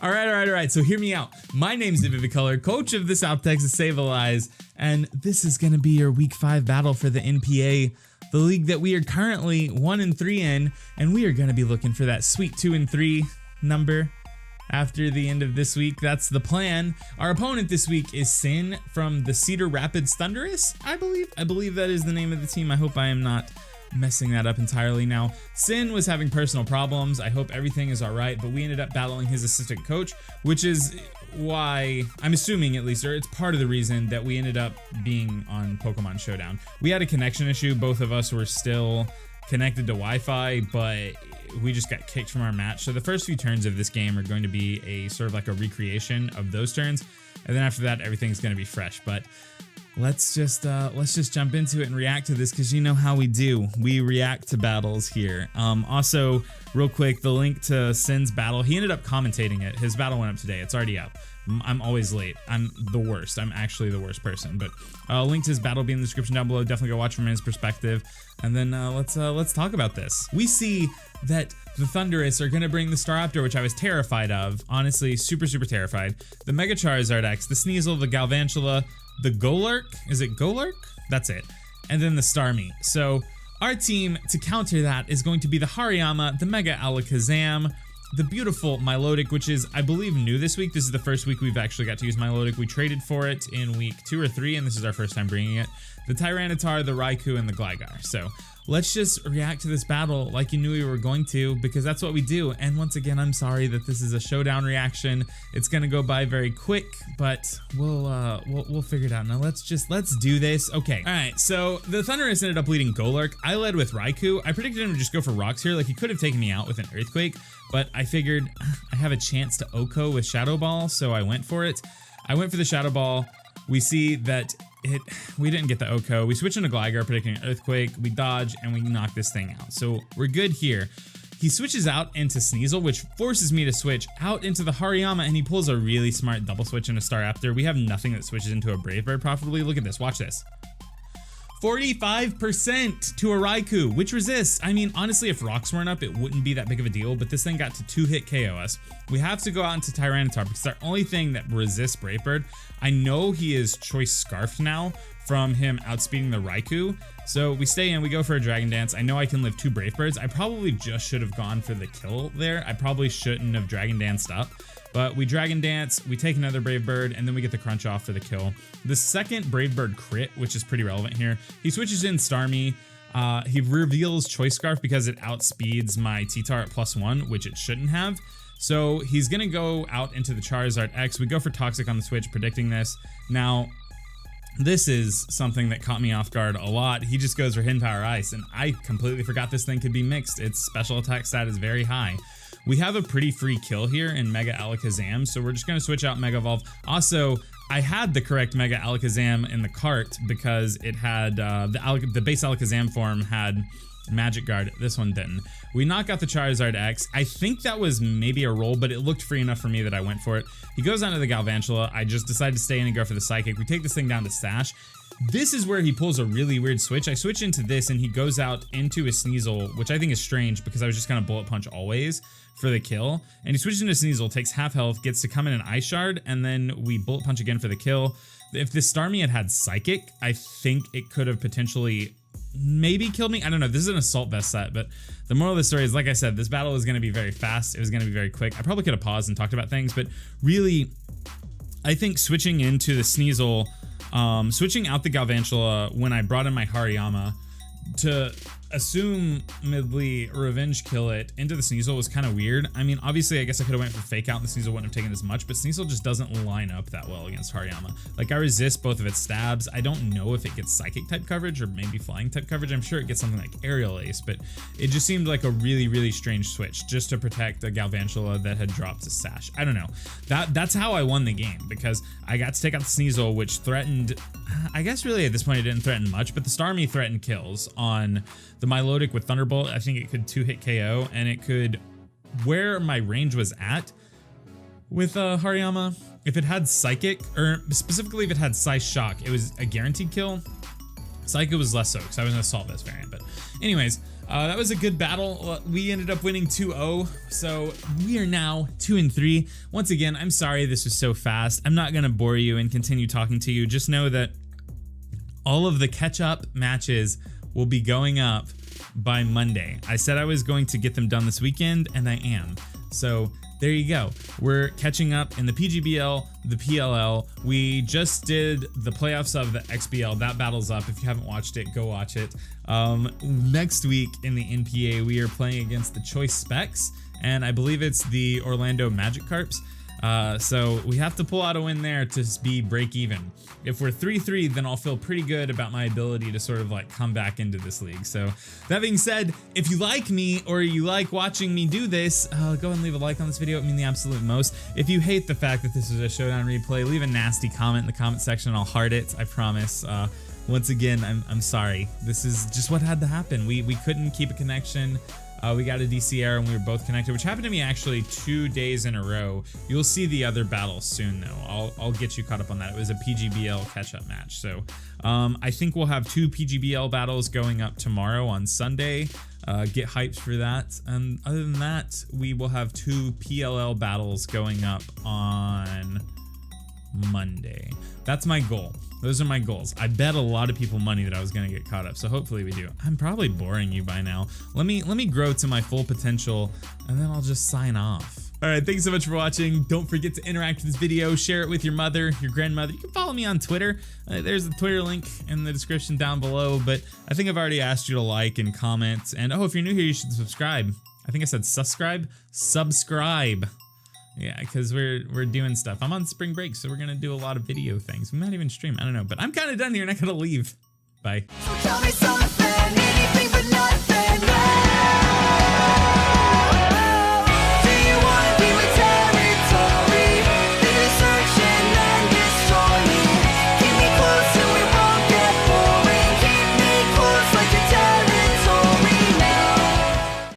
All right. So hear me out. My name's Vivicolor, coach of the South Texas Sableyes, and this is going to be your Week 5 battle for the NPA, the league that we are currently 1-3 in, and we are going to be looking for that sweet 2-3 number after the end of this week. That's the plan. Our opponent this week is Sin from the Cedar Rapids Thundurus, I believe that is the name of the team. I hope I am not messing that up entirely. Now, Sin was having personal problems. I hope everything is all right, but we ended up battling his assistant coach, which is why, I'm assuming at least, or it's part of the reason that we ended up being on Pokemon Showdown. We had a connection issue. Both of us were still connected to Wi-Fi, but we just got kicked from our match. So the first few turns of this game are going to be a sort of like a recreation of those turns, and then after that, everything's going to be fresh. But let's just jump into it and react to this, because you know how we do. We react to battles here. Also, real quick, the link to Sin's battle, he ended up commentating it. His battle went up today. It's already up. I'm always late. I'm the worst. I'm actually the worst person. But link to his battle will be in the description down below. Definitely go watch from his perspective. And then let's talk about this. We see that the Thundurus are going to bring the Staraptor, which I was terrified of. Honestly, super terrified. The Mega Charizard X, the Sneasel, the Galvantula, the Golurk. Is it Golurk? That's it. And then the Starmie. So our team to counter that is going to be the Hariyama, the Mega Alakazam, the beautiful Milotic, which is, I believe, new this week. This is the first week we've actually got to use Milotic. We traded for it in week 2 or 3, and this is our first time bringing it. The Tyranitar, the Raikou, and the Gligar. So let's just react to this battle like you knew we were going to, because that's what we do. And once again, I'm sorry that this is a showdown reaction. It's gonna go by very quick, but we'll figure it out. Now let's do this. Okay. All right. So the Thundurus ended up leading Golurk. I led with Raikou. I predicted him to just go for rocks here. Like, he could have taken me out with an Earthquake, but I figured I have a chance to OHKO with Shadow Ball, so I went for it. I went for the Shadow Ball. We see that we didn't get the OHKO. We switch into Gligar, predicting an Earthquake. We dodge, and we knock this thing out. So we're good here. He switches out into Sneasel, which forces me to switch out into the Hariyama, and he pulls a really smart double switch into Staraptor. We have nothing that switches into a Brave Bird profitably. Look at this. Watch this. 45% to a Raikou, which resists. I mean, honestly, if rocks weren't up, it wouldn't be that big of a deal, but this thing got to 2-hit KO us. We have to go out into Tyranitar, because our only thing that resists Brave Bird. I know he is Choice Scarfed now from him outspeeding the Raikou, so we stay in, we go for a Dragon Dance. I know I can live 2 Brave Birds. I probably just should have gone for the kill there. I probably shouldn't have Dragon Danced up. But we Dragon Dance, we take another Brave Bird, and then we get the crunch off for the kill. The second Brave Bird crit, which is pretty relevant here, he switches in Starmie. He reveals Choice Scarf because it outspeeds my T-Tar at +1, which it shouldn't have. So he's gonna go out into the Charizard X. We go for Toxic on the switch, predicting this. Now, this is something that caught me off guard a lot. He just goes for Hidden Power Ice, and I completely forgot this thing could be mixed. Its special attack stat is very high. We have a pretty free kill here in Mega Alakazam, so we're just going to switch out Mega Evolve. Also, I had the correct Mega Alakazam in the cart because it had, the base Alakazam form had Magic Guard. This one didn't. We knock out the Charizard X. I think that was maybe a roll, but it looked free enough for me that I went for it. He goes on to the Galvantula. I just decided to stay in and go for the Psychic. We take this thing down to Sash. This is where he pulls a really weird switch. I switch into this, and he goes out into his Sneasel, which I think is strange because I was just going to Bullet Punch always for the kill. And he switches into Sneasel, takes half health, gets to come in an Ice Shard, and then we Bullet Punch again for the kill. If this Starmie had Psychic, I think it could have potentially maybe killed me. I don't know. This is an Assault Vest set, but the moral of the story is, like I said, this battle was going to be very fast. It was going to be very quick. I probably could have paused and talked about things, but really, I think switching into the Sneasel, switching out the Galvantula when I brought in my Hariyama to assumedly revenge kill it into the Sneasel was kind of weird. I mean, obviously, I guess I could have went for Fake Out and the Sneasel wouldn't have taken as much, but Sneasel just doesn't line up that well against Hariyama. Like, I resist both of its stabs. I don't know if it gets Psychic type coverage or maybe Flying type coverage. I'm sure it gets something like Aerial Ace, but it just seemed like a really strange switch just to protect a Galvantula that had dropped to Sash. I don't know. That's how I won the game, because I got to take out the Sneasel, which threatened, I guess really at this point it didn't threaten much, but the Starmie threatened kills on the Milotic with Thunderbolt. I think it could 2-hit KO, and it could, where my range was at with Hariyama, if it had Psychic, or specifically if it had Psy Shock, it was a guaranteed kill. Psychic was less so, because I was an Assault Vest variant, but anyways, That was a good battle. We ended up winning 2-0, so we are now 2-3. Once again, I'm sorry this was so fast. I'm not gonna bore you and continue talking to you. Just know that all of the catch-up matches will be going up by Monday. I said I was going to get them done this weekend, and I am. So there you go. We're catching up in the PGBL, the PLL. We just did the playoffs of the XBL. That battle's up. If you haven't watched it, go watch it. Next week in the NPA, we are playing against the Choice Specs, and I believe it's the Orlando Magic Carps. So we have to pull out a win there to be break even. If we're 3-3, then I'll feel pretty good about my ability to sort of like come back into this league. So that being said, if you like me or you like watching me do this, go ahead and leave a like on this video. It means the absolute most. If you hate the fact that this is a showdown replay, leave a nasty comment in the comment section and I'll heart it, I promise. Once again, I'm sorry. This is just what had to happen. We couldn't keep a connection. We got a DC error and we were both connected, which happened to me actually 2 days in a row. You'll see the other battle soon though. I'll get you caught up on that. It was a PGBL catch-up match. So I think we'll have 2 PGBL battles going up tomorrow on Sunday. Get hyped for that. And other than that, we will have 2 PLL battles going up on Monday. That's my goal. Those are my goals. I bet a lot of people money that I was gonna get caught up, so hopefully we do. I'm probably boring you by now. Let me grow to my full potential, and then I'll just sign off. All right, thanks so much for watching. Don't forget to interact with this video, share it with your mother, your grandmother. You can follow me on Twitter. There's the Twitter link in the description down below, but I think I've already asked you to like and comment. And oh, if you're new here, you should subscribe. I think I said subscribe. Subscribe. Yeah, because we're doing stuff. I'm on spring break, so we're gonna do a lot of video things. We might even stream, I don't know, but I'm kind of done here and I gotta leave. Bye. So tell me something, anything but not